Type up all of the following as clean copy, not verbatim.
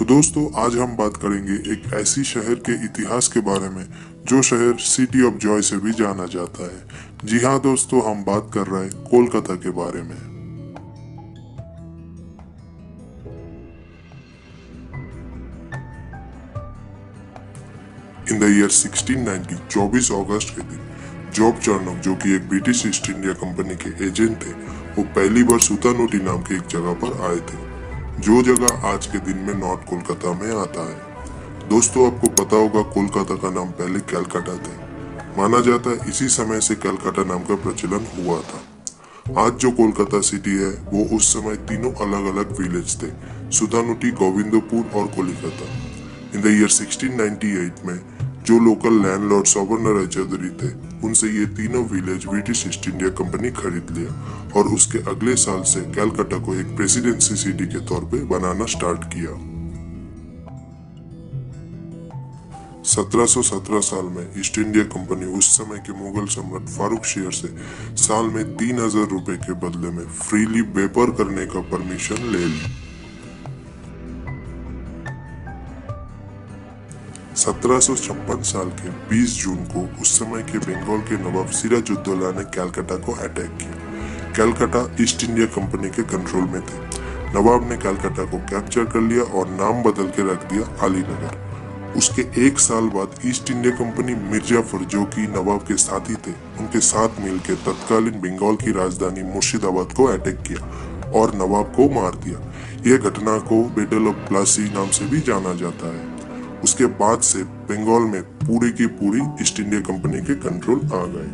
तो दोस्तों आज हम बात करेंगे एक ऐसी शहर के इतिहास के बारे में जो शहर सिटी ऑफ जॉय से भी जाना जाता है। जी हाँ दोस्तों, हम बात कर रहे हैं कोलकाता के बारे में। इन द ईयर 1690 24 अगस्त के दिन जॉब चार्नोक, जो कि एक ब्रिटिश ईस्ट इंडिया कंपनी के एजेंट थे, वो पहली बार सुतानोटी नाम की एक जगह पर आए थे, जो जगह आज के दिन में नॉर्थ कोलकाता में आता है। दोस्तों आपको पता होगा कोलकाता का नाम पहले कैलकाटा थे। माना जाता है इसी समय से कैलकाटा नाम का प्रचलन हुआ था। आज जो कोलकाता सिटी है वो उस समय तीनों अलग अलग विलेज थे, सुतानुटी, गोविंदपुर और कोलकाता। इन द ईयर 1698 में जो लोकल लैंडलॉर्ड सवर्णराय रायचौधरी थे, उनसे ये तीनों village British east India company खरीद लिया और उसके अगले साल से कैलकाटा को एक प्रेसिडेंसी सिटी के तौर पे बनाना स्टार्ट किया। 1717 साल में ईस्ट इंडिया कंपनी उस समय के मुगल सम्राट फारूक शेर से साल में 3000 रुपए के बदले में फ्रीली वेपर करने का परमिशन ले ली। 1756 साल के 20 जून को उस समय के बंगाल के नवाब सिराजुद्दौला ने कैलकाटा को अटैक किया। कैलकाटा ईस्ट इंडिया कंपनी के कंट्रोल में थे। नवाब ने कैलकाटा को कैप्चर कर लिया और नाम बदल के रख दिया अलीनगर। उसके एक साल बाद ईस्ट इंडिया कंपनी मिर्जाफर, जो कि नवाब के साथी थे, उनके साथ मिलकर तत्कालीन बंगाल की राजधानी मुर्शिदाबाद को अटैक किया और नवाब को मार दिया। यह घटना को बैटल ऑफ प्लासी नाम से भी जाना जाता है। उसके बाद से बंगाल में पूरी की पूरी ईस्ट इंडिया कंपनी के कंट्रोल आ गए।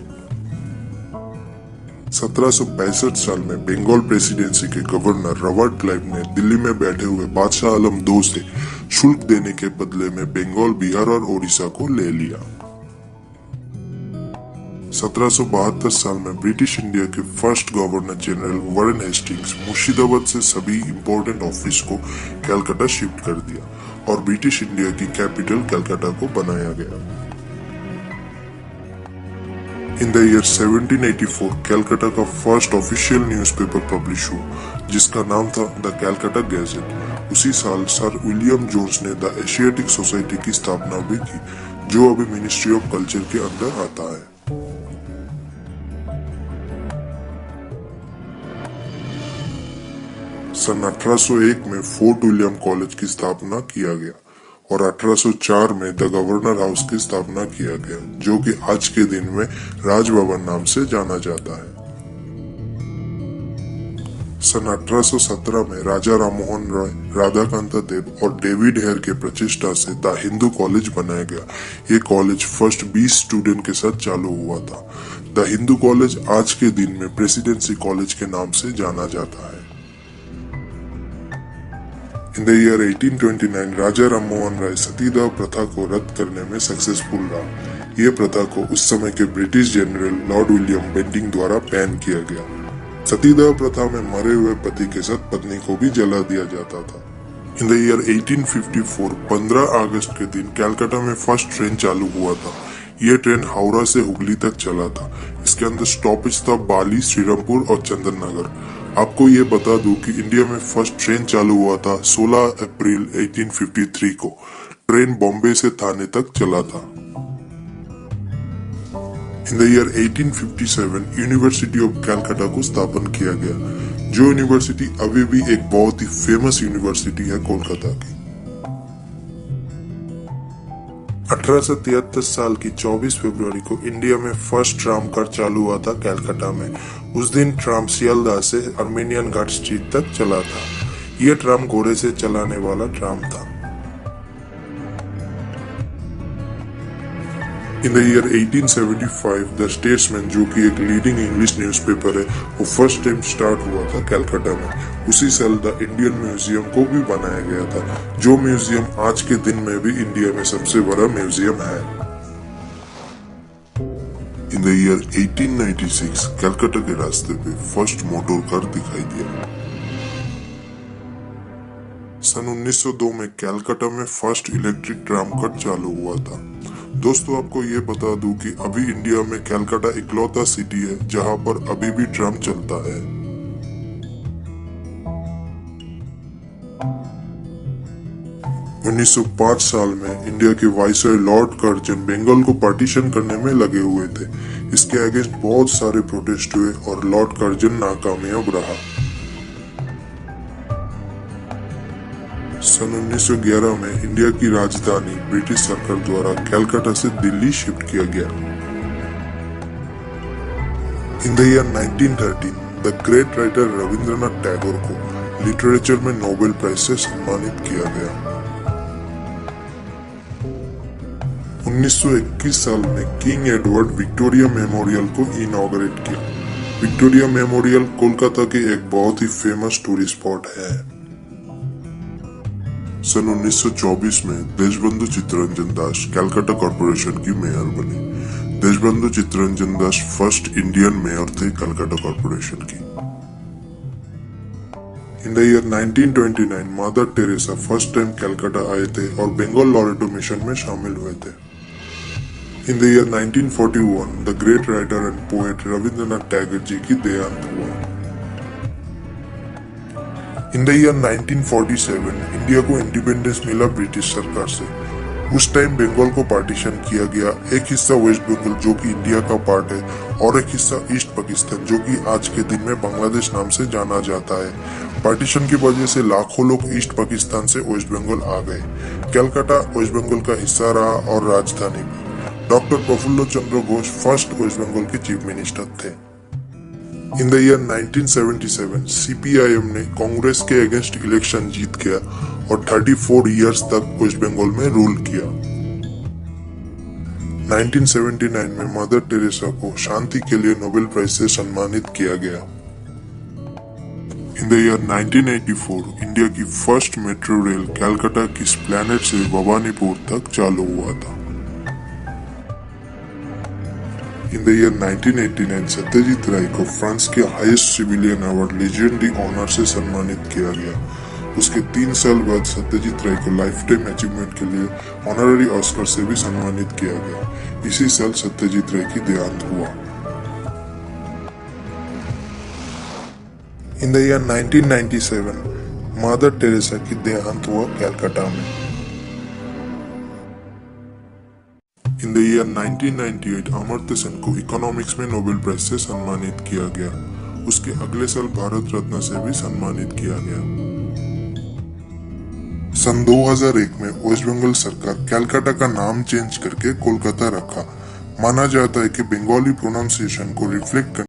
1765 साल में बंगाल प्रेसिडेंसी के गवर्नर रॉबर्ट क्लाइव ने दिल्ली में बैठे हुए बादशाह आलम II से शुल्क देने के बदले में बंगाल, बिहार और ओडिशा को ले लिया। 1772 साल में ब्रिटिश इंडिया के first governor general Warren Hastings Murshidabad से सभी इंपॉर्टेंट ऑफिस को कैलकाटा शिफ्ट कर दिया और ब्रिटिश इंडिया की कैपिटल कैलकाटा को बनाया गया। इन द ईयर 1784 कैलकाटा का फर्स्ट ऑफिशियल न्यूज़पेपर पब्लिश हुआ, जिसका नाम था द कैलकाटा गैजेट। उसी साल सर विलियम जोन्स ने द एशियाटिक सोसाइटी की स्थापना भी की, जो अभी मिनिस्ट्री ऑफ कल्चर के अंदर आता है। सन 1801 में फोर्ट विलियम कॉलेज की स्थापना किया गया और 1804 में द गवर्नर हाउस की स्थापना किया गया, जो कि आज के दिन में राजभवन नाम से जाना जाता है। सन 1817 में राजा राममोहन रॉय, राधाकांता देव और डेविड हेयर के प्रचेष्टा से द हिंदू कॉलेज बनाया गया। ये कॉलेज फर्स्ट 20 स्टूडेंट के साथ चालू हुआ था। द हिंदू कॉलेज आज के दिन में प्रेसिडेंसी कॉलेज के नाम से जाना जाता है। इन द ईयर 1829 राजा राममोहन राय सतीदाह प्रथा को रद्द करने में सक्सेसफुल रहा। यह प्रथा को उस समय के British general Lord William Bentinck द्वारा बैन किया गया। सतीदाह प्रथा में मरे हुए पति के साथ पत्नी को भी जला दिया जाता था। इन द ईयर 1854 15 अगस्त के दिन कैलकाटा में फर्स्ट ट्रेन चालू हुआ था। यह ट्रेन हावड़ा से हुगली तक चला था। इसके अंदर स्टॉपेज था बाली, श्रीरामपुर और चंदन नगर। आपको ये बता दूं कि इंडिया में फर्स्ट ट्रेन चालू हुआ था 16 अप्रैल 1853 को। ट्रेन बॉम्बे से थाने तक चला था। In the year 1857 university of Calcutta को स्थापन किया गया, जो यूनिवर्सिटी अभी भी एक बहुत ही फेमस यूनिवर्सिटी है कोलकाता की। 1873 साल की 24 फरवरी को इंडिया में फर्स्ट ट्राम कार चालू हुआ था कैलकाटा में। उस दिन ट्राम सियालदाह से आर्मेनियन घाट स्ट्रीट तक चला था। यह ट्राम घोड़े से चलाने वाला ट्राम था। In the year 1875 the statesman, जो कि एक लीडिंग इंग्लिश न्यूज़पेपर है, वो फर्स्ट टाइम स्टार्ट हुआ था कैलकाटा में। उसी साल द इंडियन म्यूजियम को भी बनाया गया था, जो म्यूजियम आज के दिन में भी इंडिया में सबसे बड़ा म्यूजियम है। इन द ईयर 1896 कैलकाटा के रास्ते पे फर्स्ट मोटर कार दिखाई दिया। सन 1902 में कैलकाटा में फर्स्ट इलेक्ट्रिक ट्राम कार चालू हुआ था। दोस्तों आपको ये बता दूं कि अभी इंडिया में कैलकाटा इकलौता सिटी है जहां पर अभी भी ट्राम चलता है। 1905 साल में इंडिया के वाइसरॉय लॉर्ड कर्जन बंगाल को पार्टीशन करने में लगे हुए थे। इसके अगेंस्ट बहुत सारे प्रोटेस्ट हुए और लॉर्ड कर्जन नाकामयाब रहा। सन 1911 में इंडिया की राजधानी ब्रिटिश सरकार द्वारा कलकत्ता से दिल्ली शिफ्ट किया गया। In the year 1913 the great writer Rabindranath Tagore को लिटरेचर में नोबेल प्राइज से सम्मानित किया गया। 1921 साल में किंग एडवर्ड विक्टोरिया मेमोरियल को इनॉग्रेट किया। विक्टोरिया मेमोरियल कोलकाता के एक बहुत ही फेमस टूरिस्ट स्पॉट है। सन 1924 में देशबंधु चित्तरंजन दास कलकत्ता कॉर्पोरेशन की मेयर बनी। Deshbandhu Chittaranjan Das first Indian mayor थे कलकत्ता कॉर्पोरेशन की। इन the year 1929 mother Teresa first time Calcutta आए थे और बंगाल लॉरेटो मिशन में शामिल हुए थे। In the year 1941 the great writer and poet Rabindranath Tagore ji की देहांत हुआ। इन द ईयर 1947 इंडिया को इंडिपेंडेंस मिला ब्रिटिश सरकार से। उस टाइम बंगाल को पार्टीशन किया गया। एक हिस्सा वेस्ट बंगाल जो कि इंडिया का पार्ट है और एक हिस्सा ईस्ट पाकिस्तान जो कि आज के दिन में बांग्लादेश नाम से जाना जाता है। पार्टीशन की वजह से लाखों लोग ईस्ट पाकिस्तान से वेस्ट बंगाल आ गए। कलकत्ता वेस्ट बंगाल का हिस्सा रहा और राजधानी भी। डॉक्टर प्रफुल्ल चंद्र घोष फर्स्ट वेस्ट बंगाल के चीफ मिनिस्टर थे। इन द ईयर 1977 सीपीआईएम ने कांग्रेस के अगेंस्ट इलेक्शन जीत गया और 34 इयर्स तक वेस्ट बंगाल में रूल किया। 1979 में मदर टेरेसा को शांति के लिए नोबेल प्राइज से सम्मानित किया गया। इन द ईयर 1984 इंडिया की फर्स्ट मेट्रो रेल कलकत्ता की एस्प्लैनेड से भवानीपुर तक चालू हुआ था। In the year 1989 Satyajit Ray को फ्रांस के highest civilian award Legion d' Honneur से सम्मानित किया गया। उसके 3 साल बाद सत्यजीत राय को लाइफ टाइम अचीवमेंट के लिए ऑनररी ऑस्कर से भी सम्मानित किया गया। इसी साल सत्यजीत राय की देहांत हुआ। In the year 1997 mother Teresa की देहांत हुआ कलकत्ता में। इन द ईयर 1998 अमर्त्य सेन को इकोनॉमिक्स में नोबेल प्राइज से सम्मानित किया गया। उसके अगले साल भारत रत्न से भी सम्मानित किया गया। सन 2001 में वेस्ट बंगाल सरकार कलकत्ता का नाम चेंज करके कोलकाता रखा। माना जाता है कि बंगाली प्रोनाउंसिएशन को रिफ्लेक्ट